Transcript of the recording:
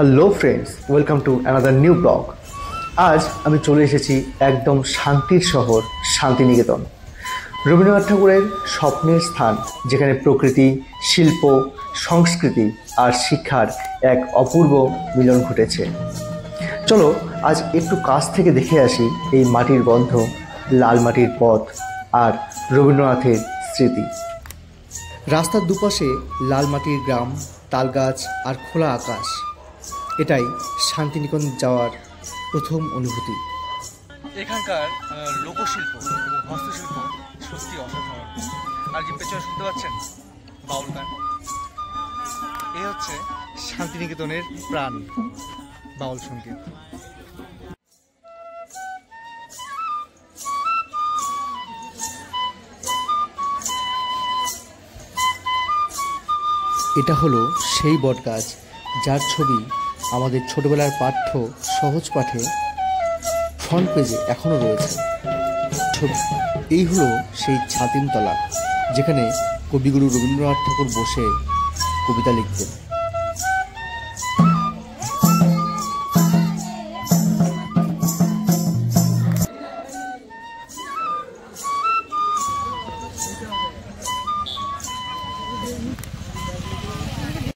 Hello friends, welcome to another new blog. আজ আমি চলে এসেছি একদম শান্তির শহর শান্তিনিকেতন, রবীন্দ্রনাথ ঠাকুরের স্বপ্নের স্থান, যেখানে প্রকৃতি, শিল্প, সংস্কৃতি আর শিক্ষার এক অপূর্ব মিলন ঘটেছে। চলো আজ একটু কাছ থেকে দেখে আসি এই মাটির গন্ধ, লাল মাটির পথ আর রবীন্দ্রনাথের স্মৃতি। রাস্তার দুপাশে লাল মাটির গ্রাম, তালগাছ আর খোলা আকাশ। এটাই শান্তিনিকেতন যাওয়ার প্রথম অনুভূতি। এখানকার লোকশিল্প এবং হস্তশিল্প সত্যি অসাধারণ। আর যে পেছনে শুনতে পাচ্ছেন বাউল গান, এই হচ্ছে শান্তিনিকেতনের প্রাণ, বাউল সঙ্গীত। এটা হলো সেই বটগাছ যার ছবি আমাদের ছোটবেলার পাঠ্য সহজ পাঠে ফ্রন্ট পেজে এখনও রয়েছে। এই হলো সেই ছাতিমতলা, যেখানে কবিগুরু রবীন্দ্রনাথ ঠাকুর বসে কবিতা লিখতেন।